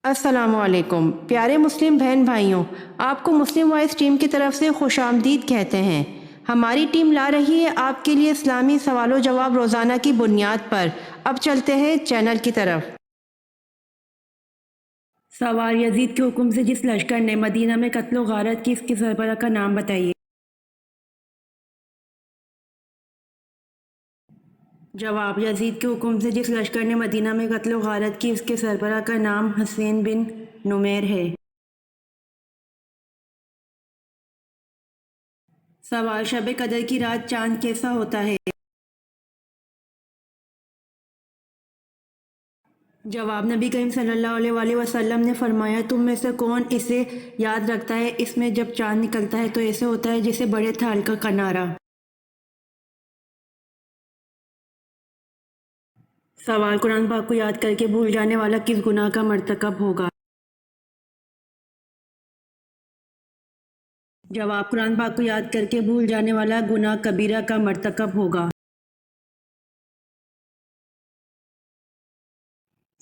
السلام علیکم پیارے مسلم بہن بھائیوں، آپ کو مسلم وائس ٹیم کی طرف سے خوش آمدید کہتے ہیں۔ ہماری ٹیم لا رہی ہے آپ کے لیے اسلامی سوال و جواب روزانہ کی بنیاد پر۔ اب چلتے ہیں چینل کی طرف۔ سوال: یزید کے حکم سے جس لشکر نے مدینہ میں قتل و غارت کی، اس کے سربراہ کا نام بتائیے۔ جواب: یزید کے حکم سے جس لشکر نے مدینہ میں قتل و غارت کی، اس کے سربراہ کا نام حسین بن نمیر ہے۔ سوال: شب قدر کی رات چاند کیسا ہوتا ہے؟ جواب: نبی کریم صلی اللہ علیہ وآلہ وسلم نے فرمایا، تم میں سے کون اسے یاد رکھتا ہے؟ اس میں جب چاند نکلتا ہے تو ایسے ہوتا ہے جیسے بڑے تھال کا کنارہ۔ سوال: قرآن پاک کو یاد کر کے بھول جانے والا کس گناہ کا مرتکب ہوگا؟ جواب: قرآن پاک کو یاد کر کے بھول جانے والا گناہ کبیرہ کا مرتکب ہوگا۔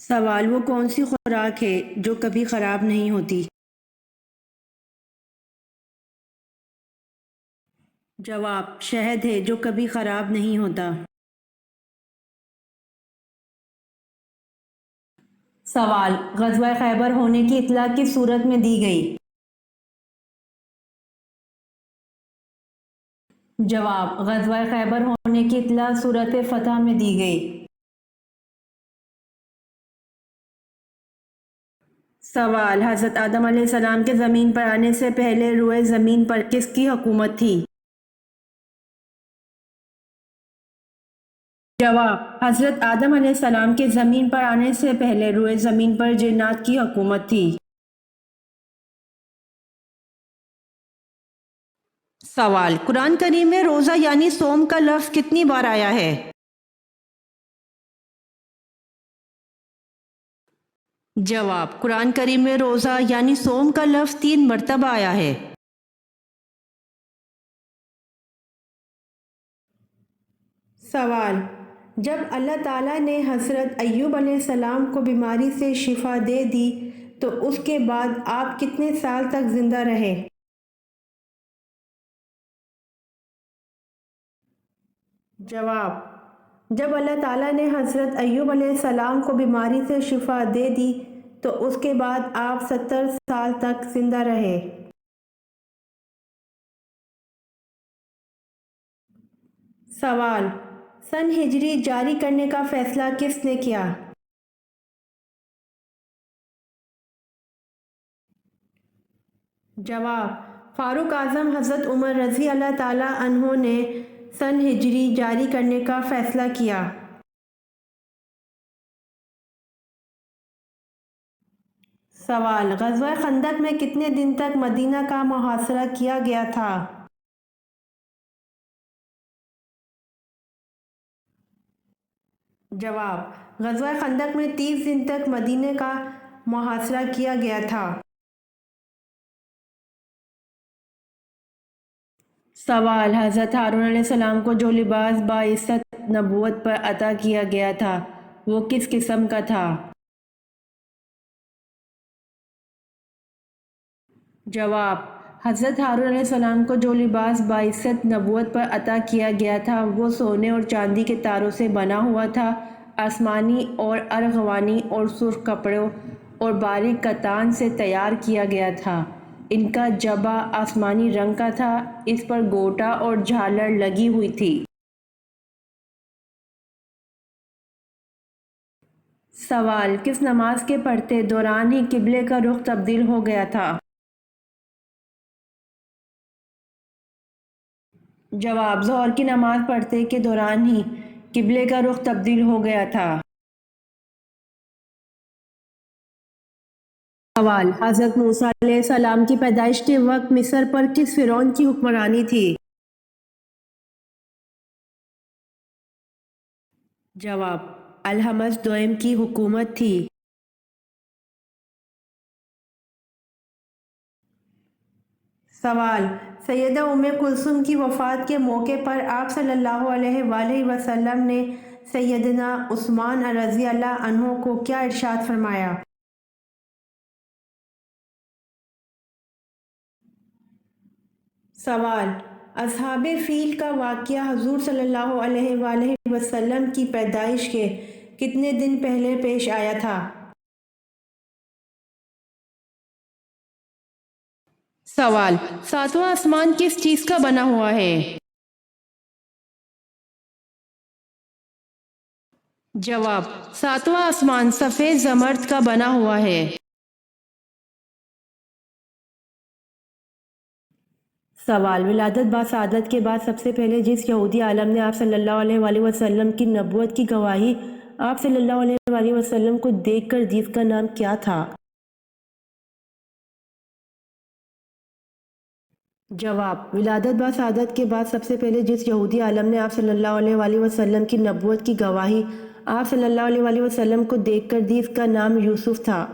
سوال: وہ کون سی خوراک ہے جو کبھی خراب نہیں ہوتی؟ جواب: شہد ہے جو کبھی خراب نہیں ہوتا۔ سوال: غزوہ خیبر ہونے کی اطلاع کس صورت میں دی گئی؟ جواب: غزوہ خیبر ہونے کی اطلاع سورۃ فتح میں دی گئی۔ سوال: حضرت آدم علیہ السلام کے زمین پر آنے سے پہلے روئے زمین پر کس کی حکومت تھی؟ جواب: حضرت آدم علیہ السلام کے زمین پر آنے سے پہلے روئے زمین پر جنات کی حکومت تھی۔ سوال: قرآن کریم میں روزہ یعنی صوم کا لفظ کتنی بار آیا ہے؟ جواب: قرآن کریم میں روزہ یعنی صوم کا لفظ 3 مرتبہ آیا ہے۔ سوال: جب اللہ تعالیٰ نے حضرت ایوب علیہ السلام کو بیماری سے شفا دے دی تو اس کے بعد آپ کتنے سال تک زندہ رہے؟ جواب: جب اللہ تعالیٰ نے حضرت ایوب علیہ السلام کو بیماری سے شفا دے دی تو اس کے بعد آپ 70 سال تک زندہ رہے۔ سوال: سن ہجری جاری کرنے کا فیصلہ کس نے کیا؟ جواب: فاروق اعظم حضرت عمر رضی اللہ تعالیٰ عنہ نے سن ہجری جاری کرنے کا فیصلہ کیا۔ سوال: غزوہ خندق میں کتنے دن تک مدینہ کا محاصرہ کیا گیا تھا؟ جواب: غزوہ خندق میں 30 دن تک مدینہ کا محاصرہ کیا گیا تھا۔ سوال: حضرت ہارون علیہ السلام کو جو لباس بعثت نبوت پر عطا کیا گیا تھا وہ کس قسم کا تھا؟ جواب: حضرت ہارون علیہ السلام کو جو لباس بعثت نبوت پر عطا کیا گیا تھا وہ سونے اور چاندی کے تاروں سے بنا ہوا تھا، آسمانی اور ارغوانی اور سرخ کپڑوں اور باریک کتان سے تیار کیا گیا تھا۔ ان کا جبہ آسمانی رنگ کا تھا، اس پر گوٹا اور جھالر لگی ہوئی تھی۔ سوال: کس نماز کے پڑھتے دوران ہی قبلے کا رخ تبدیل ہو گیا تھا؟ جواب: ظہر کی نماز پڑھتے کے دوران ہی قبلے کا رخ تبدیل ہو گیا تھا۔ سوال: حضرت موسیٰ علیہ السلام کی پیدائش کے وقت مصر پر کس فرعون کی حکمرانی تھی؟ جواب: الحمس دوئم کی حکومت تھی۔ سوال: سیدہ ام کلثوم کی وفات کے موقع پر آپ صلی اللہ علیہ وآلہ وسلم نے سیدنا عثمان رضی اللہ عنہ کو کیا ارشاد فرمایا؟ سوال: اصحاب فیل کا واقعہ حضور صلی اللہ علیہ وآلہ وسلم کی پیدائش کے کتنے دن پہلے پیش آیا تھا؟ سوال: ساتواں آسمان کس چیز کا بنا ہوا ہے؟ جواب: ساتواں آسمان سفید زمرد کا بنا ہوا ہے۔ سوال: ولادت با سعادت کے بعد سب سے پہلے جس یہودی عالم نے آپ صلی اللہ علیہ وآلہ وسلم کی نبوت کی گواہی آپ صلی اللہ علیہ وآلہ وسلم کو دیکھ کر دی، اس کا نام کیا تھا؟ جواب: ولادت با سعادت کے بعد سب سے پہلے جس یہودی عالم نے آپ صلی اللہ علیہ وآلہ وسلم کی نبوت کی گواہی آپ صلی اللہ علیہ وآلہ وسلم کو دیکھ کر دی، اس کا نام یوسف تھا۔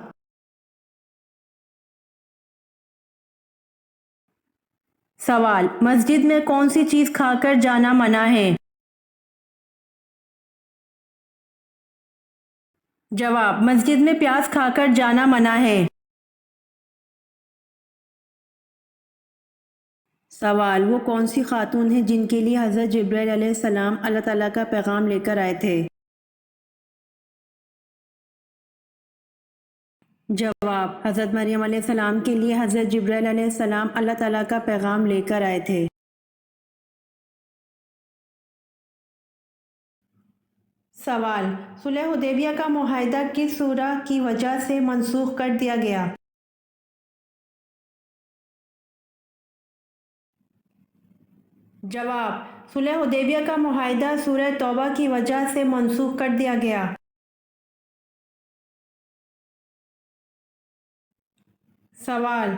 سوال: مسجد میں کون سی چیز کھا کر جانا منع ہے؟ جواب: مسجد میں پیاز کھا کر جانا منع ہے۔ سوال: وہ کون سی خاتون ہیں جن کے لیے حضرت جبرائیل علیہ السلام اللہ تعالیٰ کا پیغام لے کر آئے تھے؟ جواب: حضرت مریم علیہ السلام کے لیے حضرت جبرائیل علیہ السلام اللہ تعالیٰ کا پیغام لے کر آئے تھے۔ سوال: صلح حدیبیہ کا معاہدہ کس سورہ کی وجہ سے منسوخ کر دیا گیا؟ جواب: صلح حدیبیہ کا معاہدہ سورہ توبہ کی وجہ سے منسوخ کر دیا گیا۔ سوال: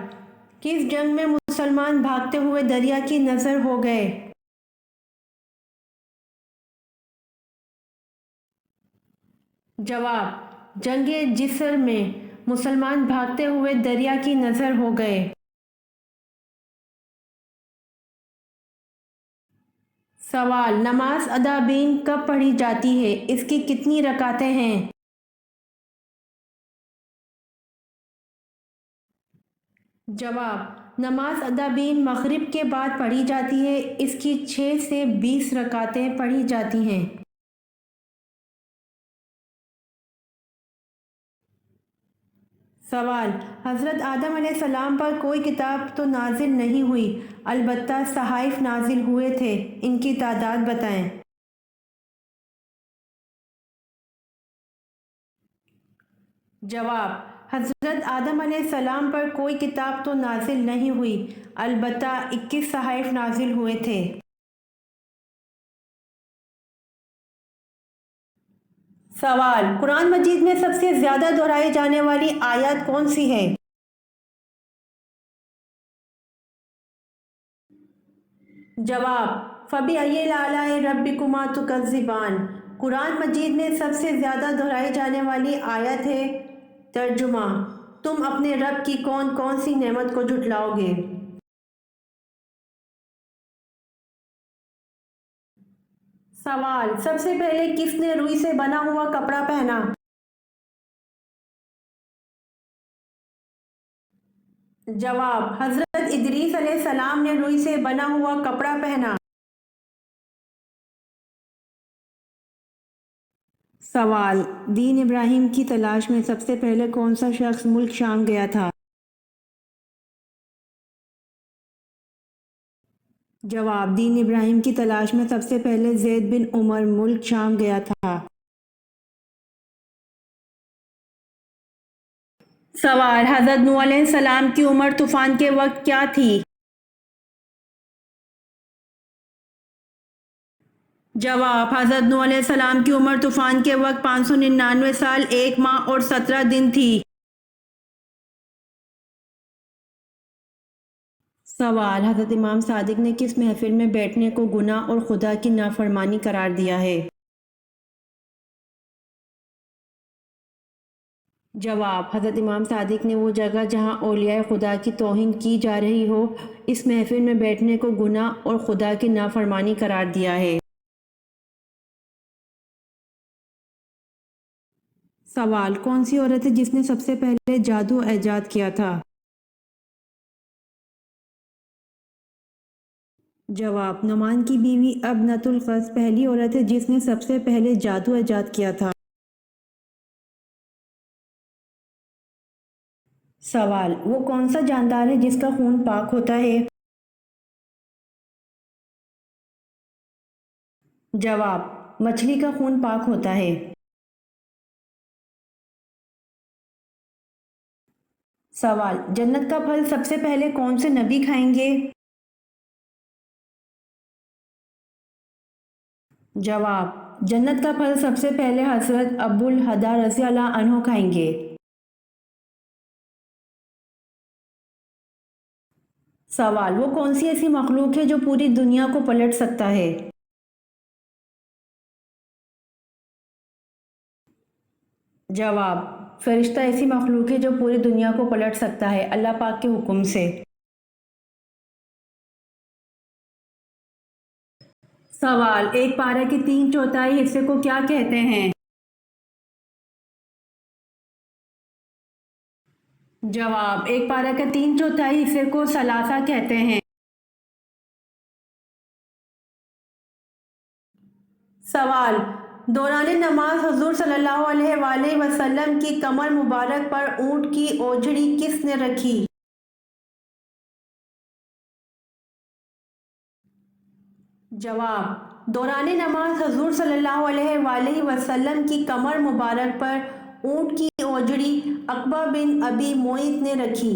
کس جنگ میں مسلمان بھاگتے ہوئے دریا کی نظر ہو گئے؟ جواب: جنگ جسر میں مسلمان بھاگتے ہوئے دریا کی نظر ہو گئے۔ سوال: نماز ادابین کب پڑھی جاتی ہے؟ اس کی کتنی رکعتیں ہیں؟ جواب: نماز ادابین مغرب کے بعد پڑھی جاتی ہے، اس کی 6 سے 20 رکعتیں پڑھی جاتی ہیں۔ سوال: حضرت آدم علیہ السلام پر کوئی کتاب تو نازل نہیں ہوئی، البتہ صحائف نازل ہوئے تھے، ان کی تعداد بتائیں۔ جواب: حضرت آدم علیہ السلام پر کوئی کتاب تو نازل نہیں ہوئی، البتہ 21 صحائف نازل ہوئے تھے۔ سوال: قرآن مجید میں سب سے زیادہ دہرائی جانے والی آیت کون سی ہے؟ جواب: فَبِأَيِّ آلَاءِ رَبِّكُمَا تُكَذِّبَانِ۔ قرآن مجید میں سب سے زیادہ دہرائی جانے والی آیت ہے۔ ترجمہ: تم اپنے رب کی کون کون سی نعمت کو جھٹلاؤ گے؟ سوال: سب سے پہلے کس نے روئی سے بنا ہوا کپڑا پہنا؟ جواب: حضرت ادریس علیہ السلام نے روئی سے بنا ہوا کپڑا پہنا۔ سوال: دین ابراہیم کی تلاش میں سب سے پہلے کون سا شخص ملک شام گیا تھا؟ جواب: دین ابراہیم کی تلاش میں سب سے پہلے زید بن عمر ملک شام گیا تھا۔ سوال: حضرت نوح علیہ السلام کی عمر طوفان کے وقت کیا تھی؟ جواب: حضرت نوح علیہ السلام کی عمر طوفان کے وقت 599 سال 1 ماہ اور 17 دن تھی۔ سوال: حضرت امام صادق نے کس محفل میں بیٹھنے کو گناہ اور خدا کی نافرمانی قرار دیا ہے؟ جواب: حضرت امام صادق نے وہ جگہ جہاں اولیاء خدا کی توہین کی جا رہی ہو، اس محفل میں بیٹھنے کو گناہ اور خدا کی نافرمانی قرار دیا ہے۔ سوال: کون سی عورت ہے جس نے سب سے پہلے جادو ایجاد کیا تھا؟ جواب: نعمان کی بیوی ابنۃ القیس پہلی عورت ہے جس نے سب سے پہلے جادو ایجاد کیا تھا۔ سوال: وہ کون سا جاندار ہے جس کا خون پاک ہوتا ہے؟ جواب: مچھلی کا خون پاک ہوتا ہے۔ سوال: جنت کا پھل سب سے پہلے کون سے نبی کھائیں گے؟ جواب: جنت کا پھل سب سے پہلے حضرت ابو الہدا رضی اللہ عنہ کھائیں گے۔ سوال: وہ کون سی ایسی مخلوق ہے جو پوری دنیا کو پلٹ سکتا ہے؟ جواب: فرشتہ ایسی مخلوق ہے جو پوری دنیا کو پلٹ سکتا ہے اللہ پاک کے حکم سے۔ سوال: ایک پارہ کے 3/4 حصے کو کیا کہتے ہیں؟ جواب: ایک پارہ کے 3/4 حصے کو ثلاثہ کہتے ہیں۔ سوال: دوران نماز حضور صلی اللہ علیہ وآلہ وسلم کی کمر مبارک پر اونٹ کی اوجڑی کس نے رکھی؟ جواب: دوران نماز حضور صلی اللہ علیہ وآلہ وسلم کی کمر مبارک پر اونٹ کی اوجڑی عقبہ بن ابی معیط نے رکھی۔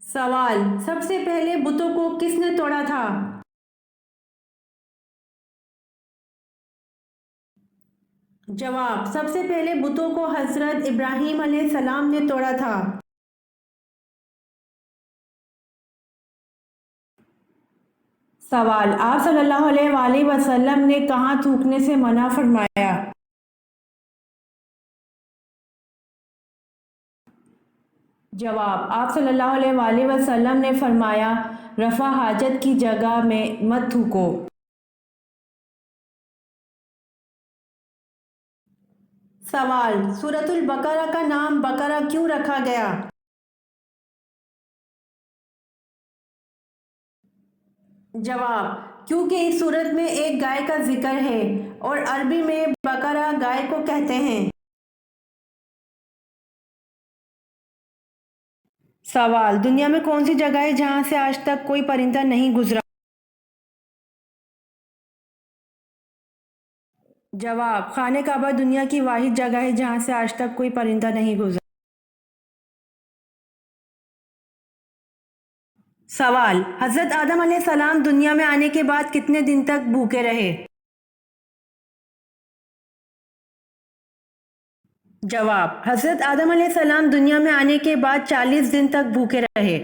سوال: سب سے پہلے بتوں کو کس نے توڑا تھا؟ جواب: سب سے پہلے بتوں کو حضرت ابراہیم علیہ السلام نے توڑا تھا۔ سوال: آپ صلی اللہ علیہ وآلہ وسلم نے کہاں تھوکنے سے منع فرمایا؟ جواب: آپ صلی اللہ علیہ وآلہ وسلم نے فرمایا رفع حاجت کی جگہ میں مت تھوکو۔ سوال: سورۃ البقرہ کا نام بقرہ کیوں رکھا گیا؟ جواب: کیونکہ اس سورت میں ایک گائے کا ذکر ہے اور عربی میں بقرہ گائے کو کہتے ہیں۔ سوال: دنیا میں کون سی جگہ ہے جہاں سے آج تک کوئی پرندہ نہیں گزرا؟ جواب: خانہ کعبہ دنیا کی واحد جگہ ہے جہاں سے آج تک کوئی پرندہ نہیں گزرا۔ سوال: حضرت آدم علیہ السلام دنیا میں آنے کے بعد کتنے دن تک بھوکے رہے؟ جواب: حضرت آدم علیہ السلام دنیا میں آنے کے بعد 40 دن تک بھوکے رہے۔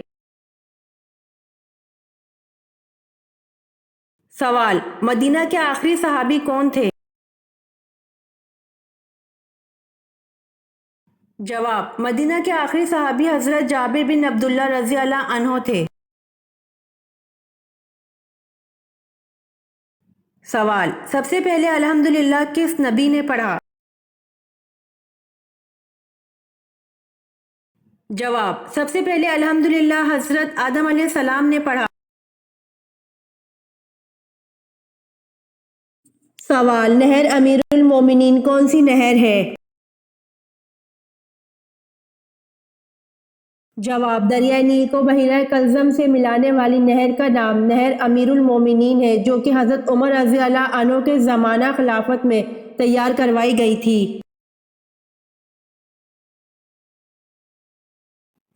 سوال: مدینہ کے آخری صحابی کون تھے؟ جواب: مدینہ کے آخری صحابی حضرت جابر بن عبداللہ رضی اللہ عنہ تھے۔ سوال: سب سے پہلے الحمدللہ کس نبی نے پڑھا؟ جواب: سب سے پہلے الحمدللہ حضرت آدم علیہ السلام نے پڑھا۔ سوال: نہر امیر المومنین کون سی نہر ہے؟ جواب: دریائے نیل کو بحیرہ کلزم سے ملانے والی نہر کا نام نہر امیر المومنین ہے جو کہ حضرت عمر رضی اللہ عنہ کے زمانہ خلافت میں تیار کروائی گئی تھی۔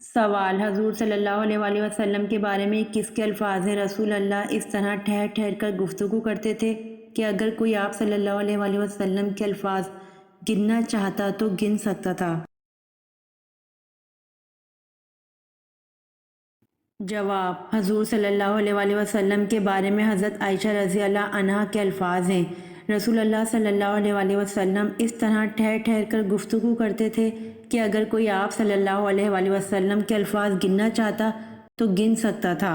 سوال: حضور صلی اللہ علیہ وآلہ وسلم کے بارے میں کس کے الفاظ ہیں؟ رسول اللہ اس طرح ٹھہر ٹھہر کر گفتگو کرتے تھے کہ اگر کوئی آپ صلی اللہ علیہ وآلہ وسلم کے الفاظ گننا چاہتا تو گن سکتا تھا۔ جواب: حضور صلی اللہ علیہ وآلہ وسلم کے بارے میں حضرت عائشہ رضی اللہ عنہا کے الفاظ ہیں رسول اللہ صلی اللہ علیہ وآلہ وسلم اس طرح ٹھہر ٹھہر کر گفتگو کرتے تھے کہ اگر کوئی آپ صلی اللہ علیہ وآلہ وسلم کے الفاظ گننا چاہتا تو گن سکتا تھا۔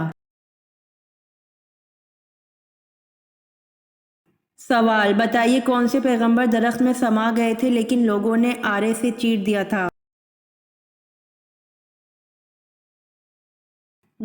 سوال: بتائیے کون سے پیغمبر درخت میں سما گئے تھے لیکن لوگوں نے آرے سے چیر دیا تھا؟